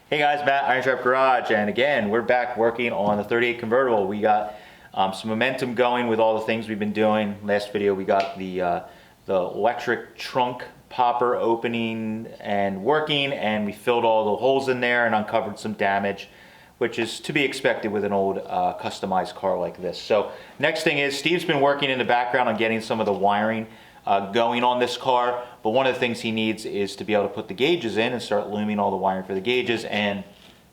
Hey guys, Matt, IronTrap Garage, and again, we're back working on the 38 convertible. We got some momentum going with all the things we've been doing. Last video we got the electric trunk popper opening and working, and we filled all the holes in there and uncovered some damage, which is to be expected with an old customized car like this. So next thing is, Steve's been working in the background on getting some of the wiring going on this car, but one of the things he needs is to be able to put the gauges in and start looming all the wiring for the gauges, and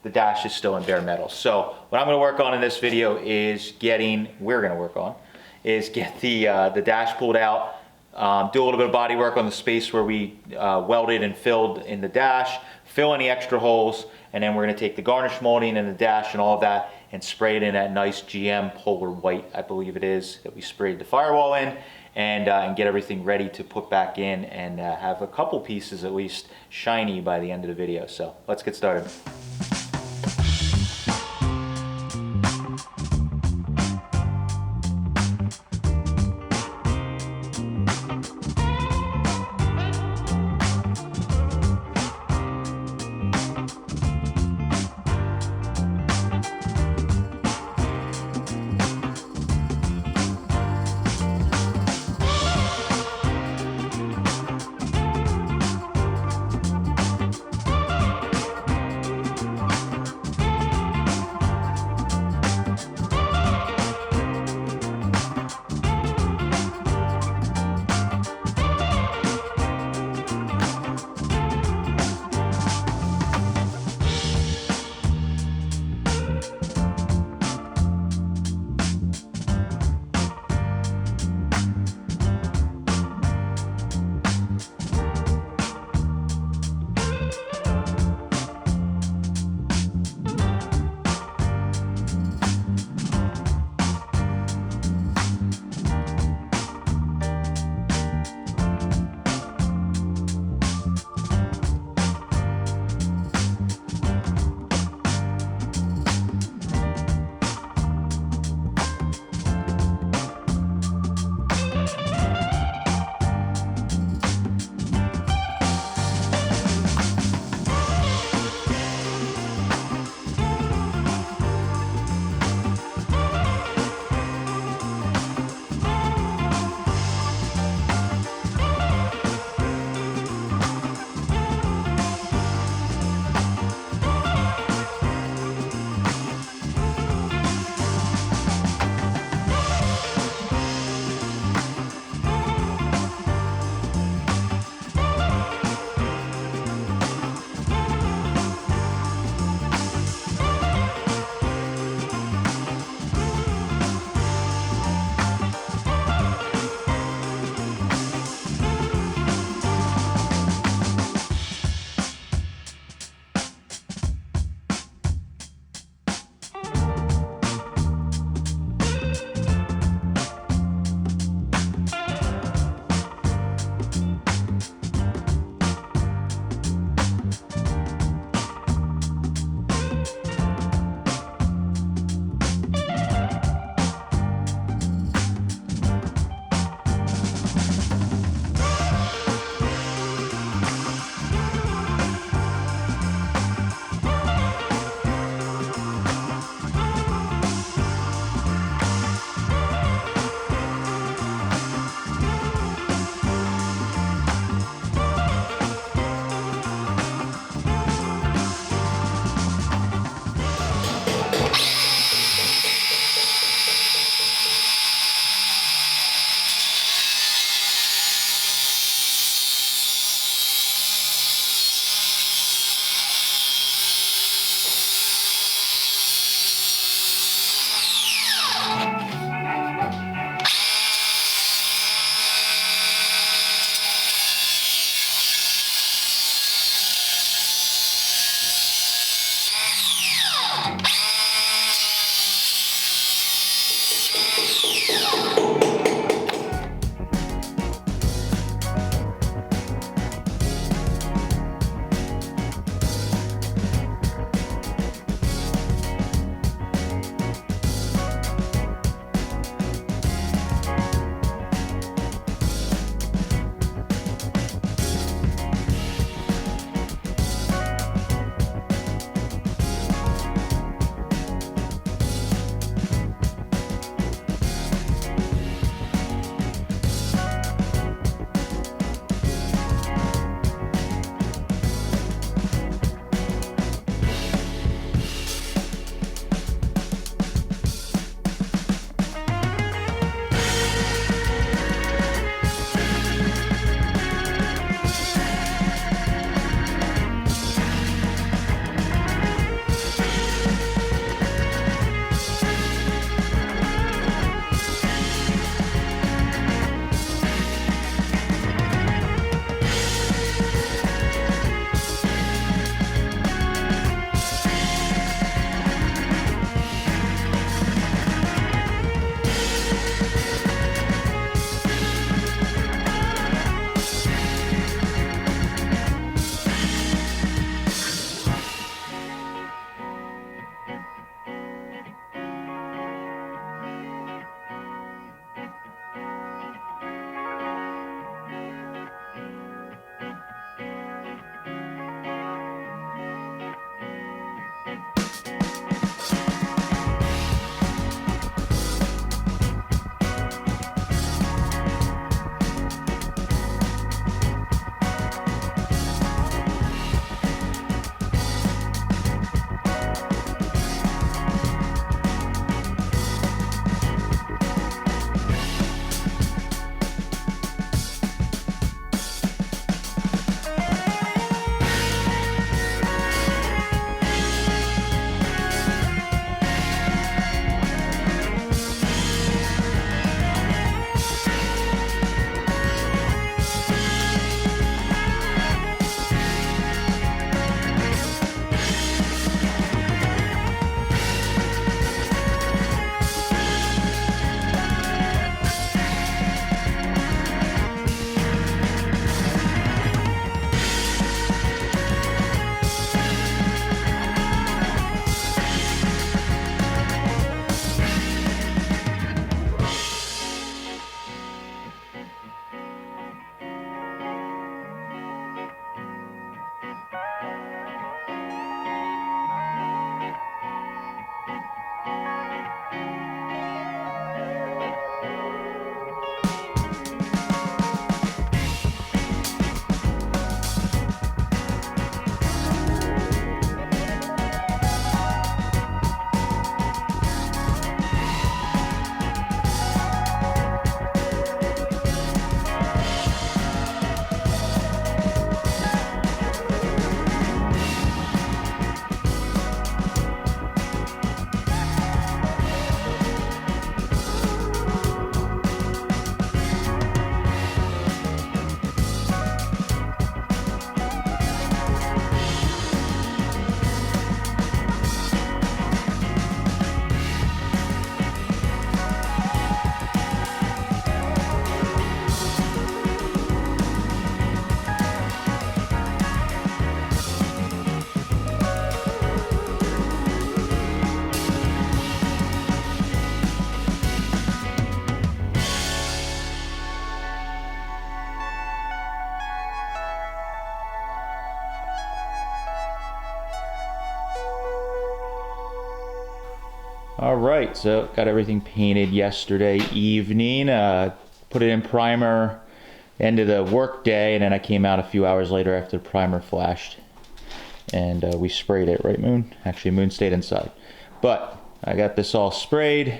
the dash is still in bare metal. So what I'm going to work on in this video is get the dash pulled out, do a little bit of body work on the space where we welded and filled in the dash, fill any extra holes, and then we're going to take the Garnish molding and the dash and all of that and spray it in that nice GM Polar White, I believe it is, that we sprayed the firewall in, and get everything ready to put back in and have a couple pieces at least shiny by the end of the video. So let's get started. All right, so got everything painted yesterday evening. Put it in primer end of the work day, and then I came out a few hours later after the primer flashed, and we sprayed it. Right, Moon? Actually, Moon stayed inside, but I got this all sprayed,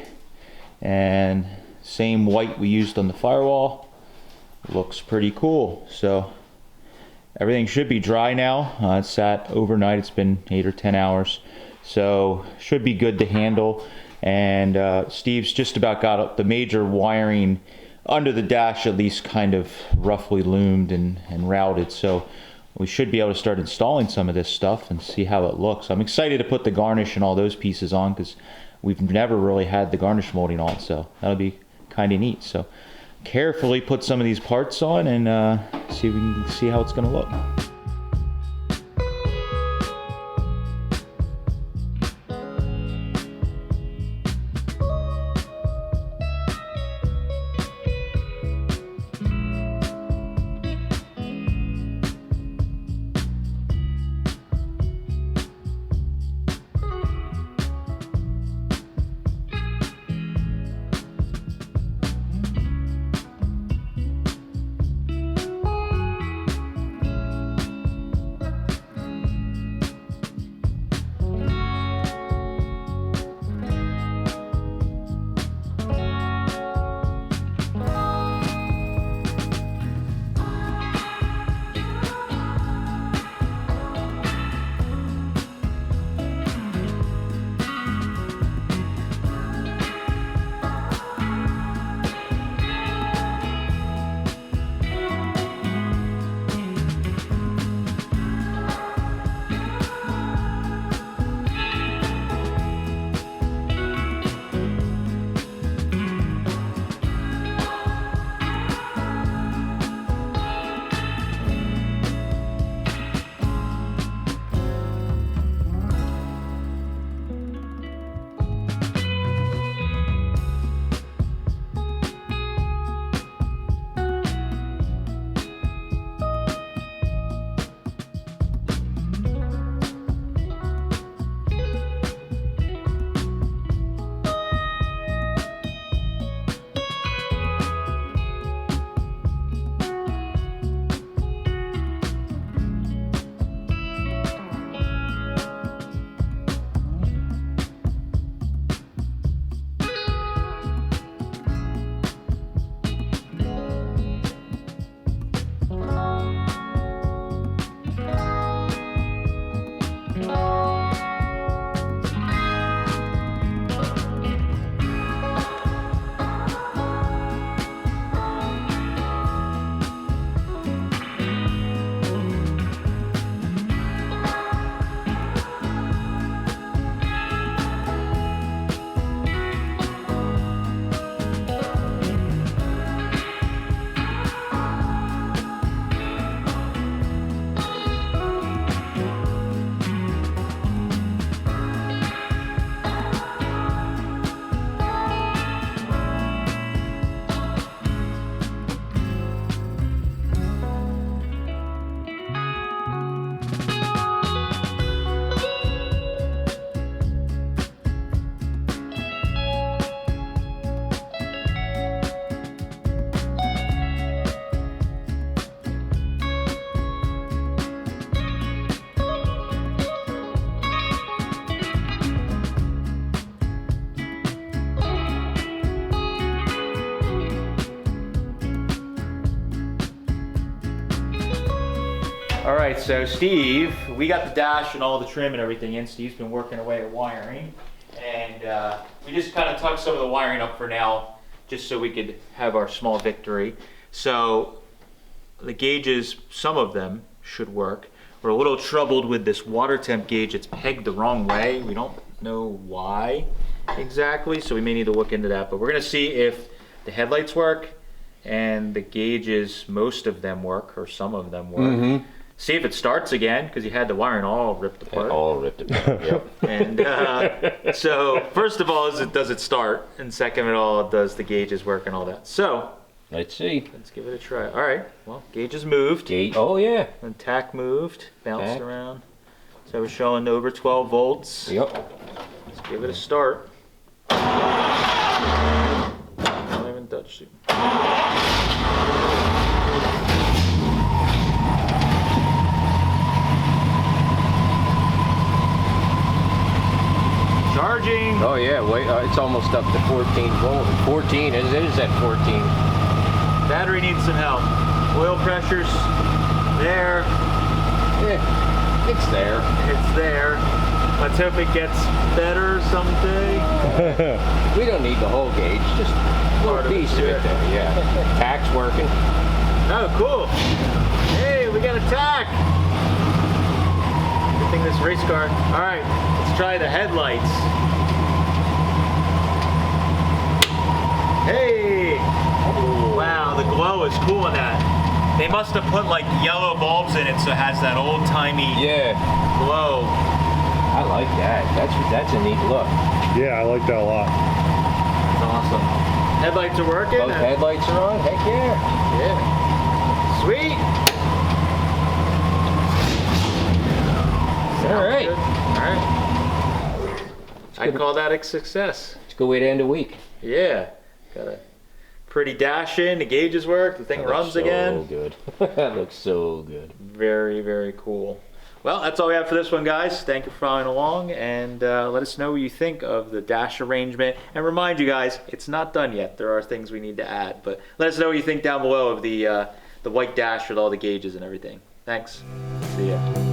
and same white we used on the firewall. Looks pretty cool. So everything should be dry now. It sat overnight. It's been 8 or 10 hours. So should be good to handle. And Steve's just about got the major wiring under the dash at least kind of roughly loomed and routed. So we should be able to start installing some of this stuff and see how it looks. I'm excited to put the garnish and all those pieces on because we've never really had the garnish molding on. So that'll be kind of neat. So carefully put some of these parts on and see if we can see how it's going to look. All right, so Steve, we got the dash and all the trim and everything in. Steve's been working away at wiring, and we just kind of tucked some of the wiring up for now, just so we could have our small victory. So the gauges, some of them should work. We're a little troubled with this water temp gauge. It's pegged the wrong way. We don't know why exactly, so we may need to look into that. But we're gonna see if the headlights work and the gauges, most of them work, or some of them work. Mm-hmm. See if it starts again, because you had the wiring all ripped apart. All ripped apart, yep. And so first of all, does it start? And second of all, does the gauges work and all that? So let's see. Let's give it a try. All right, well, gauges moved. Oh yeah. And tack moved, bounced around. So we're showing over 12 volts. Yep. Let's give it a start. Charging. Oh yeah, wait, it's almost up to 14 volt. 14, it is at 14. Battery needs some help. Oil pressure's there. Yeah, it's there. It's there. Let's hope it gets better someday. We don't need the whole gauge, just a Part little of it, piece of it there, yeah. Tack's working. Oh, cool. Hey, we got a tack. Good thing this race car. All right, let's try the headlights. Hey. Wow, the glow is cool in that. They must have put like yellow bulbs in it so it has that old-timey glow. I like that. That's a neat look. Yeah, I like that a lot. That's awesome. Headlights are working? Both headlights are on? Heck yeah. Yeah. Sweet. All right. All right. I'd call that a success. It's a good way to end a week. Yeah. Got a pretty dash in. The gauges work. The thing That runs looks so again. Good. That looks so good. Very, very cool. Well, that's all we have for this one, guys. Thank you for following along, and let us know what you think of the dash arrangement. And remind you guys, it's not done yet. There are things we need to add, but let us know what you think down below of the white dash with all the gauges and everything. Thanks. See ya.